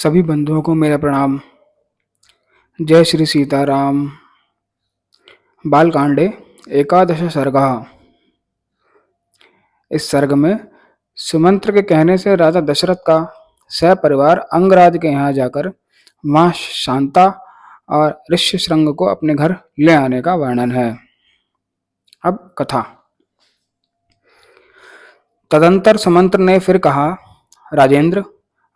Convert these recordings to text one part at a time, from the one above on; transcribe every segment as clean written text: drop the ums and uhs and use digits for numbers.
सभी बंधुओं को मेरा प्रणाम। जय श्री सीताराम। बालकांडे एकादश सर्गः। इस सर्ग में सुमंत्र के कहने से राजा दशरथ का सपरिवार अंगराज के यहाँ जाकर मां शांता और ऋष्यशृंग को अपने घर ले आने का वर्णन है। अब कथा। तदंतर सुमंत्र ने फिर कहा, राजेंद्र,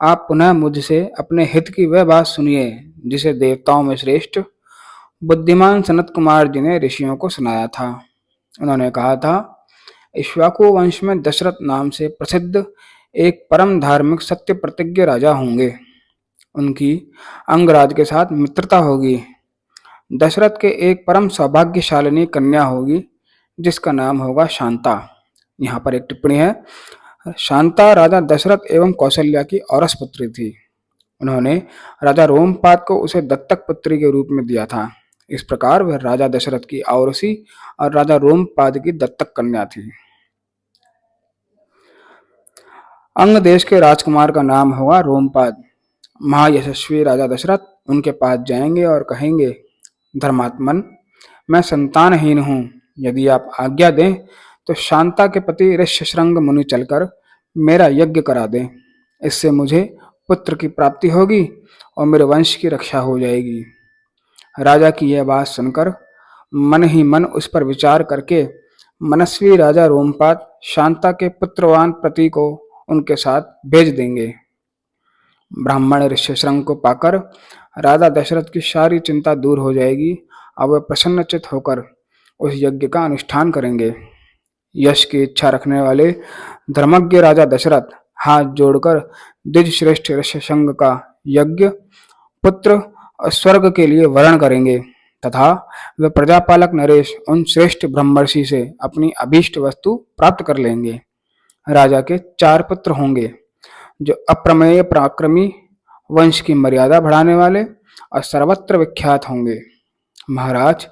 आप पुनः मुझसे अपने हित की वह बात सुनिए जिसे देवताओं में श्रेष्ठ बुद्धिमान सनत कुमार जी ने ऋषियों को सुनाया था। उन्होंने कहा था, इक्ष्वाकु वंश में दशरथ नाम से प्रसिद्ध एक परम धार्मिक सत्य प्रतिज्ञ राजा होंगे। उनकी अंगराज के साथ मित्रता होगी। दशरथ के एक परम सौभाग्यशालिनी कन्या होगी जिसका नाम होगा शांता। यहाँ पर एक टिप्पणी है। शांता राजा दशरथ एवं कौशल्या की औरस पुत्री थी। उन्होंने राजा रोमपाद को उसे दत्तक पुत्री के रूप में दिया था। इस प्रकार वह राजा दशरथ की औरसी और राजा रोमपाद की दत्तक कन्या थी। अंग देश के राजकुमार का नाम होगा रोमपाद। महायशस्वी राजा दशरथ उनके पास जाएंगे और कहेंगे, धर्मात्मन, मैं संतानहीन हूँ। यदि आप आज्ञा दें तो शांता के पति ऋष्यशृंग मुनि चलकर मेरा यज्ञ करा दें। इससे मुझे पुत्र की प्राप्ति होगी और मेरे वंश की रक्षा हो जाएगी। राजा की यह बात सुनकर मन ही मन उस पर विचार करके मनस्वी राजा रोमपाद शांता के पुत्रवान पति को उनके साथ भेज देंगे। ब्राह्मण ऋष्यशृंग को पाकर राजा दशरथ की सारी चिंता दूर हो जाएगी और वे प्रसन्नचित्त होकर उस यज्ञ का अनुष्ठान करेंगे। यश की इच्छा रखने वाले धर्मज्ञ राजा दशरथ हाथ जोड़कर द्विज श्रेष्ठ ऋष्यशृंग का यज्ञ पुत्र और स्वर्ग के लिए वरण करेंगे तथा वे प्रजापालक नरेश उन श्रेष्ठ ब्रह्मर्षि से अपनी अभीष्ट वस्तु प्राप्त कर लेंगे। राजा के 4 पुत्र होंगे जो अप्रमेय पराक्रमी, वंश की मर्यादा बढ़ाने वाले और सर्वत्र विख्यात होंगे। महाराज,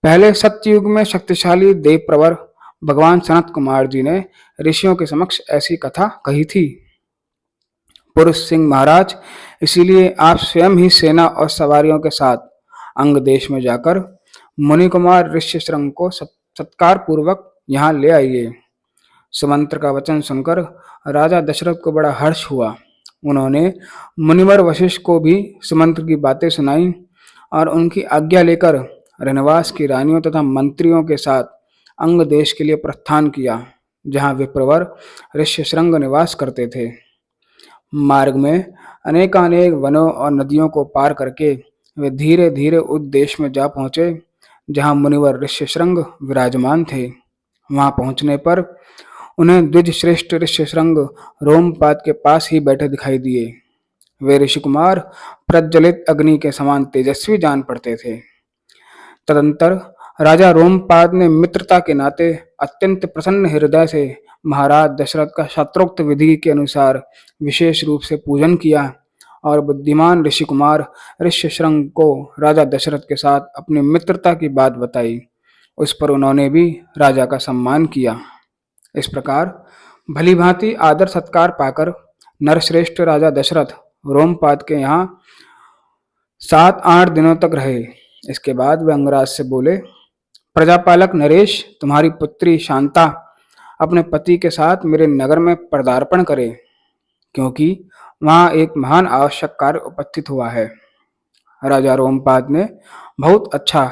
पहले सत्ययुग में शक्तिशाली देवप्रवर भगवान सनत कुमार जी ने ऋषियों के समक्ष ऐसी कथा कही थी। पुरुष सिंह महाराज, इसीलिए आप स्वयं ही सेना और सवारियों के साथ अंग देश में जाकर मुनि कुमार ऋष्यशृंग को सत्कार पूर्वक यहाँ ले आइए। सुमंत्र का वचन सुनकर राजा दशरथ को बड़ा हर्ष हुआ। उन्होंने मुनिवर वशिष्ठ को भी सुमंत्र की बातें सुनाई और उनकी आज्ञा लेकर रनवास की रानियों तथा मंत्रियों के साथ अंग देश के लिए प्रस्थान किया, जहाँ विप्रवर ऋष्यशृंग निवास करते थे। मार्ग में अनेकानेक वनों और नदियों को पार करके वे धीरे धीरे उस देश में जा पहुंचे जहाँ मुनिवर ऋष्यशृंग विराजमान थे। वहां पहुंचने पर उन्हें द्विज श्रेष्ठ ऋष्यशृंग रोमपाद के पास ही बैठे दिखाई दिए। वे ऋषिकुमार प्रज्वलित अग्नि के समान तेजस्वी जान पड़ते थे। तदंतर राजा रोमपाद ने मित्रता के नाते अत्यंत प्रसन्न हृदय से महाराज दशरथ का शास्त्रोक्त विधि के अनुसार विशेष रूप से पूजन किया और बुद्धिमान ऋषि कुमार ऋष्यशृंग को राजा दशरथ के साथ अपनी मित्रता की बात बताई। उस पर उन्होंने भी राजा का सम्मान किया। इस प्रकार भली भांति आदर सत्कार पाकर नरश्रेष्ठ राजा दशरथ रोमपाद के यहाँ 7-8 दिनों तक रहे। इसके बाद वे अंगराज से बोले, प्रजापालक नरेश, तुम्हारी पुत्री शांता अपने पति के साथ मेरे नगर में पदार्पण करे, क्योंकि वहां एक महान आवश्यक कार्य उपस्थित हुआ है। राजा रोमपाद ने बहुत अच्छा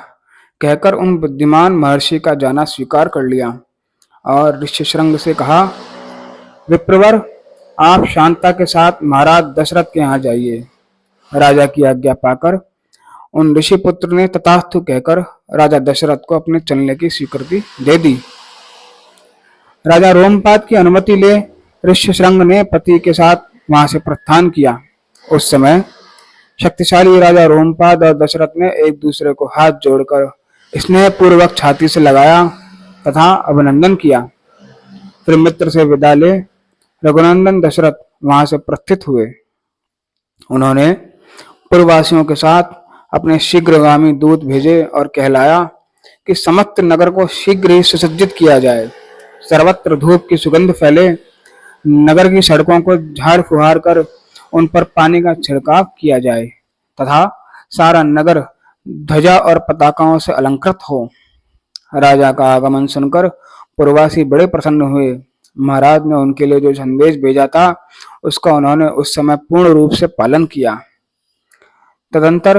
कहकर उन बुद्धिमान महर्षि का जाना स्वीकार कर लिया और ऋष्यशृंग से कहा, विप्रवर, आप शांता के साथ महाराज दशरथ के यहाँ जाइए। राजा की आज्ञा पाकर उन ऋषि पुत्र ने तथास्तु कहकर राजा दशरथ को अपने चलने की स्वीकृति दे दी। राजा रोमपाद की अनुमति ले ऋष्यशृंग ने पति के साथ वहां से प्रस्थान किया। उस समय शक्तिशाली राजा रोमपाद और दशरथ ने एक दूसरे को हाथ जोड़कर स्नेहपूर्वक छाती से लगाया तथा अभिनंदन किया। फिर मित्र से विदा ले रघुनंदन दशरथ वहां से प्रस्थित हुए। उन्होंने पुरवासियों के साथ अपने शीघ्रगामी दूत भेजे और कहलाया कि समस्त नगर को शीघ्र ही सुसज्जित किया जाए, सर्वत्र धूप की सुगंध फैले, नगर की सड़कों को झाड़ फुहार कर उन पर पानी का छिड़काव किया जाए तथा सारा नगर ध्वजा और पताकाओं से अलंकृत हो। राजा का आगमन सुनकर पुरवासी बड़े प्रसन्न हुए। महाराज ने उनके लिए जो संदेश भेजा था उसका उन्होंने उस समय पूर्ण रूप से पालन किया। तदंतर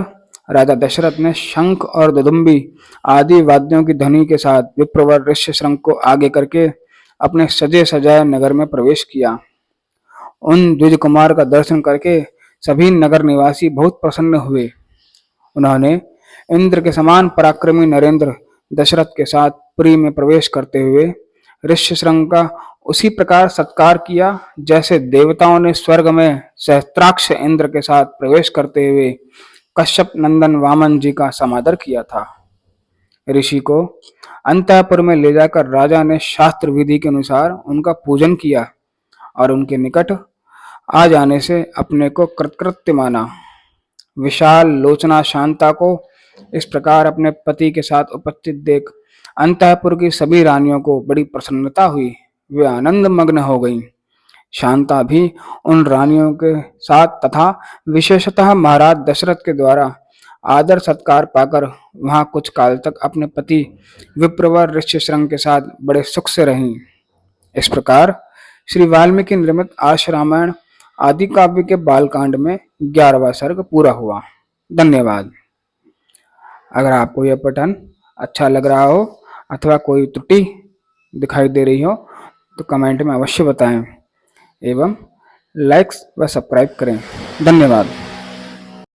राजा दशरथ ने शंख और दुदुम्बी आदि वाद्यों की ध्वनि के साथ विप्रवर ऋष्यशृंग को आगे करके अपने सजे सजाए नगर में प्रवेश किया। उन द्विज कुमार का दर्शन करके सभी नगर निवासी बहुत प्रसन्न हुए। उन्होंने इंद्र के समान पराक्रमी नरेंद्र दशरथ के साथ पुरी में प्रवेश करते हुए ऋष्यशृंग का उसी प्रकार सत्कार किया जैसे देवताओं ने स्वर्ग में सहस्त्राक्ष इंद्र के साथ प्रवेश करते हुए कश्यप नंदन वामन जी का समादर किया था। ऋषि को अंतःपुर में ले जाकर राजा ने शास्त्र विधि के अनुसार उनका पूजन किया और उनके निकट आ जाने से अपने को कृतकृत्य माना। विशाल लोचना शांता को इस प्रकार अपने पति के साथ उपस्थित देख अंतःपुर की सभी रानियों को बड़ी प्रसन्नता हुई। वे आनंद मग्न हो गईं। शांता भी उन रानियों के साथ तथा विशेषतः महाराज दशरथ के द्वारा आदर सत्कार पाकर वहां कुछ काल तक अपने पति विप्रवर ऋष्यशृंग के साथ बड़े सुख से रहीं। इस प्रकार श्री वाल्मीकि निर्मित आश रामायण आदि काव्य के बालकांड में 11वां सर्ग पूरा हुआ। धन्यवाद। अगर आपको यह पठन अच्छा लग रहा हो अथवा कोई त्रुटि दिखाई दे रही हो तो कमेंट में अवश्य बताएं एवं लाइक्स व सब्सक्राइब करें। धन्यवाद।